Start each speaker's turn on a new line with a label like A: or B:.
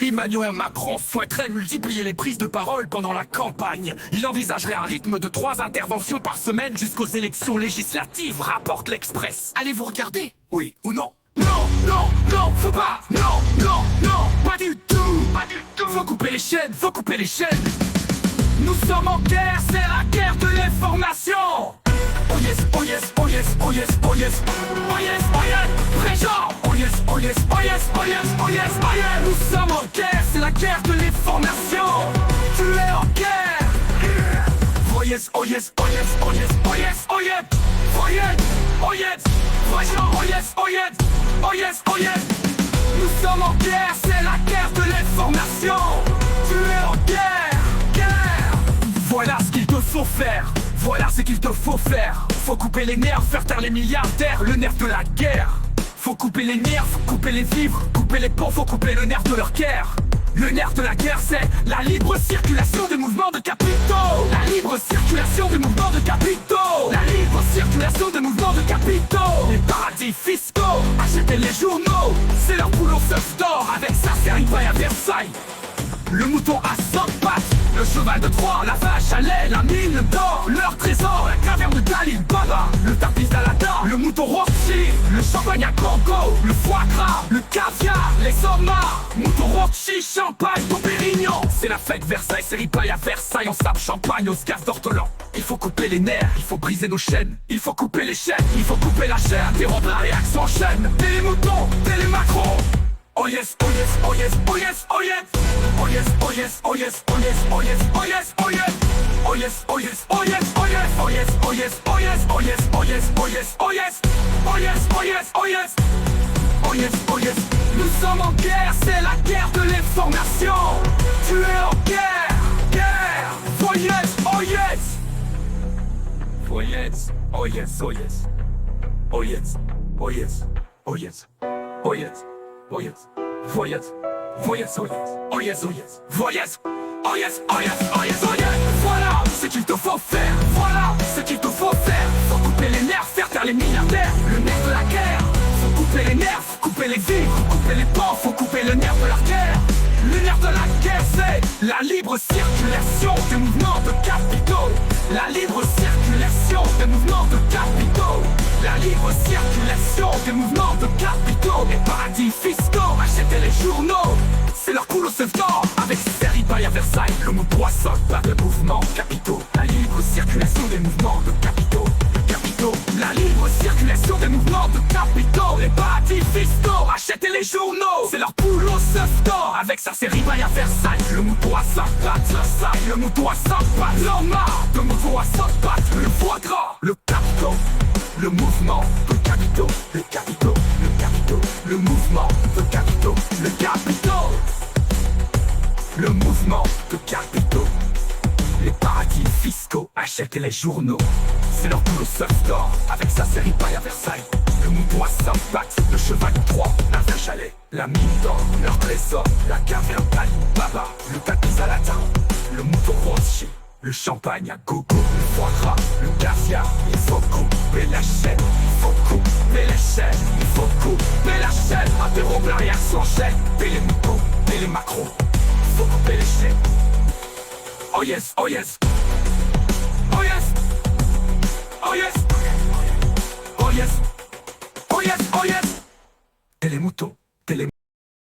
A: Emmanuel Macron souhaiterait multiplier les prises de parole pendant la campagne. Il envisagerait un rythme de 3 interventions par semaine jusqu'aux élections législatives, rapporte l'Express. Allez-vous regarder? Oui ou non? Non, non, non, faut pas. Non, non, non, pas du tout. Pas du tout. Faut couper les chaînes, faut couper les chaînes. Nous sommes en guerre, c'est la guerre de l'information. Oh yes, oh yes, oh yes, oh yes, oh yes. Oh yes, oh yes, présent. Oh yes, oh yes, oh yes, oh yes, oh yes, oh yes. Nous sommes en guerre, c'est la guerre de l'information. Tu es en guerre. Oh yes, oh yes, oh yes, oh yes, oh yes, oh yes. Oh yes, oh yes, présent. Oh yes, oh yes, oh yes, oh yes. Nous sommes en guerre, c'est la guerre de l'information. Tu es en guerre, guerre. Voilà ce qu'il te faut faire. Voilà ce qu'il te faut faire. Faut couper les nerfs, faire taire les milliardaires, le nerf de la guerre. Faut couper les nerfs, faut couper les vivres, couper les ponts, faut couper le nerf de leur guerre. Le nerf de la guerre, c'est la libre circulation des mouvements de capitaux. La libre circulation des mouvements de capitaux. La libre circulation des mouvements de capitaux. Les paradis fiscaux, acheter les journaux, c'est leur boulot seuf d'or. Avec ça, c'est Ripaille à Versailles. Le mouton à 100 pattes, le cheval de Troie, la vache à lait, la mine d'or, leur trésor, la caverne de Dalil Baba, le tapis d'Aladin, le mouton Rothschild, le champagne à Congo, le foie gras, le caviar, les homards, mouton Rothschild, champagne, Dom Pérignon. C'est la fête Versailles, c'est Ripaille à Versailles, on sape champagne, Oscar d'Ortolan. Il faut couper les nerfs, il faut briser nos chaînes, il faut couper les chaînes, il faut couper la chair, interrompre la réaction en chaîne. Télé Mouton, Télé Macron. Oh yes, oh yes, oh yes, oh yes, oh yes. Oh yes, oh yes, oh yes, oh yes, oh yes, oh yes, oh yes. Oh yes, oh yes, oh yes, oh yes, oh yes, oh yes, oh yes, oh yes, oh yes, oh yes, oh yes. Oh yes, oh yes, oh yes. Oh yes, oh yes. Nous sommes en guerre, c'est la guerre de l'information. Tu es en guerre, guerre. Oh yes, oh yes. Oh yes, oh yes, oh yes. Oh yes, oh yes, oh yes. Oh yes. Oh yes, oh yes, oh yes, oh yes, oh yes, oh yes, oh yes, oh yes, oh yes, oh yes, oh yes. Voilà ce qu'il te faut faire, voilà ce qu'il te faut faire. Faut couper les nerfs, faire taire les milliardaires, le nerf de la guerre. Faut couper les nerfs, couper les vies, faut couper les ponts, faut couper le nerf de la guerre. Le nerf de la guerre, c'est la libre circulation des mouvements de capitaux. La libre circulation des mouvements de capitaux. La libre circulation des mouvements de capitaux. Les paradis fiscaux, acheter les journaux, c'est leur boulot seuf d'or. Avec Ripaille à Versailles, le mot poisson, pas de mouvements capitaux. La libre circulation des mouvements de capitaux. Capitaux. La libre circulation des mouvements de capitaux. Les paradis fiscaux, acheter les journaux, c'est leur boulot seuf d'or. Avec ça, c'est Ripaille à Versailles. Le mouton à 5 pattes, Versailles. Le mouton à 5 pattes, l'homard. Le mouton à 5 pattes, le foie gras, le capitaux. Le mouvement de capitaux, le capitaux, le capitaux, le mouvement de capitaux, le capitaux. Le mouvement de capitaux. Les paradis fiscaux, acheter les journaux, c'est leur boulot seuf d'or. Avec ça, c'est Ripaille à Versailles. Le mouton à 5 pattes, le cheval de Troie, la vache à lait, la mine d'or, leur trésor, la caverne d'Ali Baba, le tapis d'Aladin, le mouton Rothschild, le champagne à gogo, le foie gras, le caviar. Il faut couper la chaîne, il faut couper les chaînes, il faut couper la chaîne. Interrompre la réaction en chaîne, Télé Mouton, Télé Macron. Il faut couper les chaînes. Oh yes, oh yes. Oh yes. Oh yes. Oh yes. Oh yes, oh yes. Télé Mouton.